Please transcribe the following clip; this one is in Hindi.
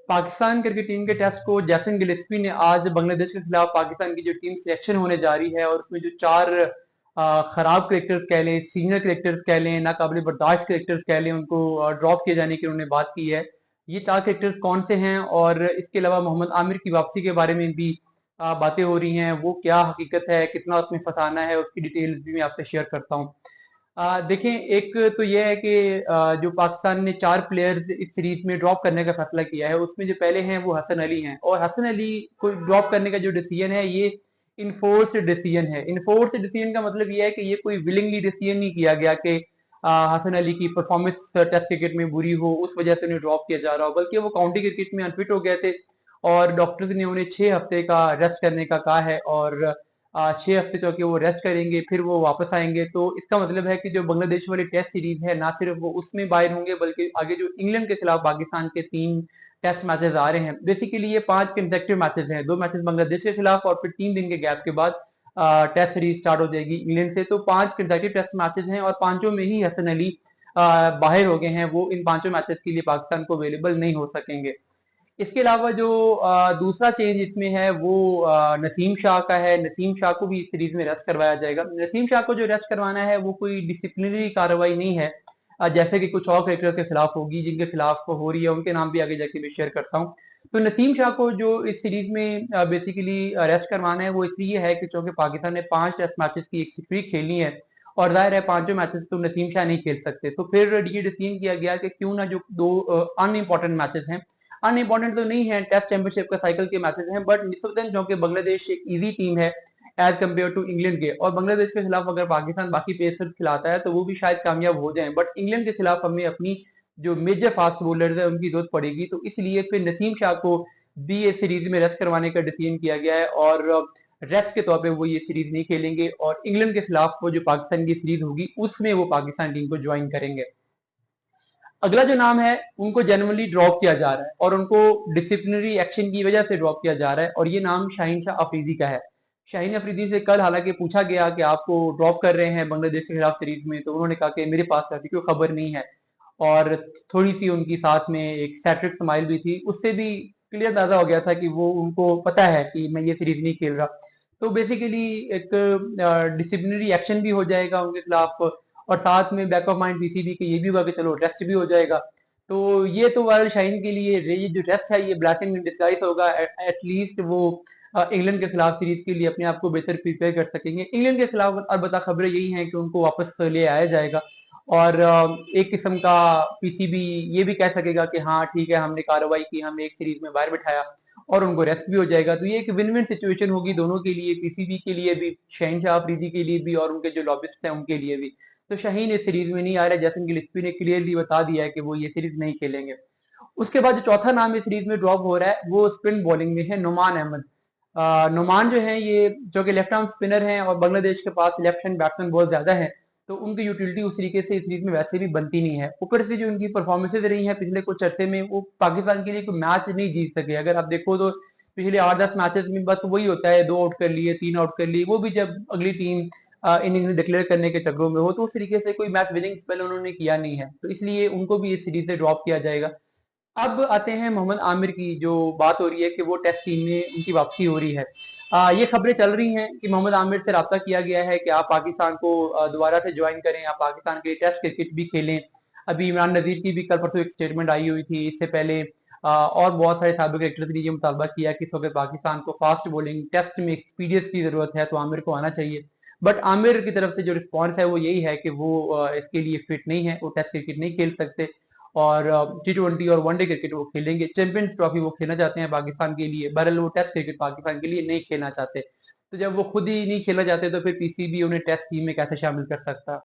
पाकिस्तान क्रिकेट टीम के टेस्ट कोच जैसन गिलेस्पी ने आज बांग्लादेश के खिलाफ पाकिस्तान की जो टीम सिलेक्शन होने जा रही है और उसमें जो चार खराब क्रिकेटर्स कह लें, सीनियर क्रिकेटर्स कह लें, नाकाबिले बर्दाश्त क्रिकेटर्स कह लें, उनको ड्रॉप किए जाने की उन्होंने बात की है। ये चार क्रिकेटर्स कौन से हैं और इसके अलावा मोहम्मद आमिर की वापसी के बारे में भी बातें हो रही हैं, वो क्या हकीकत है, कितना उसमें फसाना है, उसकी डिटेल्स भी मैं आपसे शेयर करता हूँ। देखें, एक तो ये है कि जो पाकिस्तान ने 4 प्लेयर्स इस सीरीज में ड्रॉप करने का फैसला किया है, उसमें जो पहले हैं वो हसन अली हैं और हसन अली को ड्रॉप करने का जो डिसीजन है ये इनफोर्स्ड डिसीजन है। इनफोर्स्ड डिसीजन का मतलब ये है कि ये कोई विलिंगली डिसीजन नहीं किया गया कि हसन अली की परफॉर्मेंस टेस्ट क्रिकेट में बुरी हो उस वजह से उन्हें ड्रॉप किया जा रहा हो, बल्कि वो काउंटी क्रिकेट में अनफिट हो गए थे और डॉक्टर्स ने उन्हें 6 हफ्ते का रेस्ट करने का कहा है और 6 हफ्ते तो कि वो रेस्ट करेंगे, फिर वो वापस आएंगे। तो इसका मतलब है कि जो बांग्लादेश वाली टेस्ट सीरीज है ना सिर्फ वो उसमें बाहर होंगे, बल्कि आगे जो इंग्लैंड के खिलाफ पाकिस्तान के 3 टेस्ट मैचेस आ रहे हैं, बेसिकली ये 5 कंसेक्टिव मैचेस हैं, 2 मैचेस बांग्लादेश के खिलाफ और फिर 3 दिन के गैप के बाद टेस्ट सीरीज स्टार्ट हो जाएगी इंग्लैंड से। तो 5 कंसेक्टिव टेस्ट मैचेस हैं और पांचों में ही हसन अली बाहर हो गए हैं, वो इन पांचों मैचेस के लिए पाकिस्तान को अवेलेबल नहीं हो सकेंगे। इसके अलावा जो दूसरा चेंज इसमें है वो नसीम शाह का है। नसीम शाह को भी इस सीरीज में रेस्ट करवाया जाएगा। नसीम शाह को जो रेस्ट करवाना है वो कोई डिसिप्लिनरी कार्रवाई नहीं है, जैसे कि कुछ और क्रिकेटर के खिलाफ होगी जिनके खिलाफ हो रही है, उनके नाम भी आगे जाके मैं शेयर करता हूँ। तो नसीम शाह को जो इस सीरीज में बेसिकली रेस्ट करवाना है वो इसलिए है कि चूंकि पाकिस्तान ने 5 टेस्ट मैचेस की एक स्ट्रीक खेलनी है और जाहिर है पांचों मैचेस तो नसीम शाह नहीं खेल सकते, तो फिर ये डिसीजन किया गया कि क्यों ना जो दो अनइम्पोर्टेंट मैचेस हैं, अनइम्पोर्टेंट तो नहीं है, टेस्ट चैंपियनशिप का साइकिल के मैचेस हैं, बट निस्बतन क्योंकि बांग्लादेश एक इजी टीम है एज कम्पेयर टू इंग्लैंड के, और बांग्लादेश के खिलाफ अगर पाकिस्तान बाकी पेसर्स खिलाता है तो वो भी शायद कामयाब हो जाएं, बट इंग्लैंड के खिलाफ हमें अपनी जो मेजर फास्ट बॉलर्स है उनकी जरूरत पड़ेगी, तो इसलिए फिर नसीम शाह को भी ये सीरीज में रेस्ट करवाने का डिसीजन किया गया है और रेस्ट के तौर पे वो ये सीरीज नहीं खेलेंगे और इंग्लैंड के खिलाफ वो जो पाकिस्तान की सीरीज होगी उसमें वो पाकिस्तान टीम को ज्वाइन करेंगे। अगला जो नाम है उनको जनरली ड्रॉप किया जा रहा है और उनको डिसिप्लिनरी एक्शन की वजह से ड्रॉप किया जा रहा है और ये नाम शाहीन शाह अफरीदी का है। शाहीन अफरीदी से कल हालांकि पूछा गया कि आपको ड्रॉप कर रहे हैं बांग्लादेश के खिलाफ सीरीज में, तो उन्होंने कहा कि मेरे पास ऐसी कोई खबर नहीं है और थोड़ी सी उनकी साथ में एक सैट्रिक स्माइल भी थी, उससे भी क्लियर अंदाजा हो गया था कि वो उनको पता है कि मैं ये सीरीज नहीं खेल रहा। तो बेसिकली एक डिसिप्लिनरी एक्शन भी हो जाएगा उनके खिलाफ और साथ में बैक ऑफ माइंड पीसीबी के ये भी होगा कि चलो रेस्ट भी हो जाएगा। तो ये तो वर्ल्ड शाइन के लिए ये जो रेस्ट है ये ब्लैसिंग इन डिस्गाइज होगा, एटलीस्ट वो इंग्लैंड के खिलाफ सीरीज के लिए अपने आप को बेहतर प्रिपेयर कर सकेंगे। इंग्लैंड के खिलाफ अलबत्ता खबरें यही हैं कि उनको वापस ले आया जाएगा और एक किस्म का पीसीबी ये भी कह सकेगा कि हाँ ठीक है हमने कार्रवाई की, हमने एक सीरीज में बाहर बिठाया और उनको रेस्ट भी हो जाएगा। तो ये एक विन विन सिचुएशन होगी दोनों के लिए, पीसीबी के लिए भी, शहनशाह अफरीदी के लिए भी और उनके जो लॉबिस्ट हैं उनके लिए भी। तो शाहीन इस सीरीज में नहीं आ रहा है, जैसन गिलस्पी ने क्लियरली बता दिया है कि वो ये सीरीज नहीं खेलेंगे। उसके बाद जो चौथा नाम इस सीरीज में ड्रॉप हो रहा है वो स्पिन बॉलिंग में है नुमान अहमद। नुमान जो है ये जो कि लेफ्ट आर्म स्पिनर हैं और बांग्लादेश के पास लेफ्ट हैंड बैट्समैन बहुत ज्यादा है, तो उनकी यूटिलिटी उस तरीके से इस सीरीज में वैसे भी बनती नहीं है। ऊपर से जो उनकी परफॉर्मेंसेज रही हैं पिछले कुछ अरसे में, वो पाकिस्तान के लिए कोई मैच नहीं जीत सके। अगर आप देखो तो पिछले 8-10 मैचेस में बस वही होता है, 2 आउट कर लिए, 3 आउट कर लिए, वो भी जब अगली टीम इनिंग्स डिक्लेयर करने के चक्रों में हो, तो उस तरीके से कोई मैच विनिंग स्पेल उन्होंने किया नहीं है, तो इसलिए उनको भी इस सीरीज से ड्रॉप किया जाएगा। अब आते हैं मोहम्मद आमिर की, जो बात हो रही है कि वो टेस्ट टीम में उनकी वापसी हो रही है। ये खबरें चल रही हैं कि मोहम्मद आमिर से राब्ता किया गया है कि आप पाकिस्तान को दोबारा से ज्वाइन करें, आप पाकिस्तान के लिए टेस्ट क्रिकेट भी खेलें। अभी इमरान नजीर की भी कल परसों एक स्टेटमेंट आई हुई थी, इससे पहले और बहुत सारे साबिक क्रिकेटर्स ने ये मुतालबा किया कि इस वक्त पाकिस्तान को फास्ट बॉलिंग टेस्ट में एक्सपीरियंस की जरूरत है, तो आमिर को आना चाहिए। बट आमिर की तरफ से जो रिस्पॉन्स है वो यही है कि वो इसके लिए फिट नहीं है, वो टेस्ट क्रिकेट नहीं खेल सकते और T20 और वनडे क्रिकेट वो खेलेंगे। चैंपियंस ट्रॉफी वो खेलना चाहते हैं पाकिस्तान के लिए, बहरहाल वो टेस्ट क्रिकेट पाकिस्तान के लिए नहीं खेलना चाहते। तो जब वो खुद ही नहीं खेलना चाहते तो फिर पीसीबी उन्हें टेस्ट टीम में कैसे शामिल कर सकता।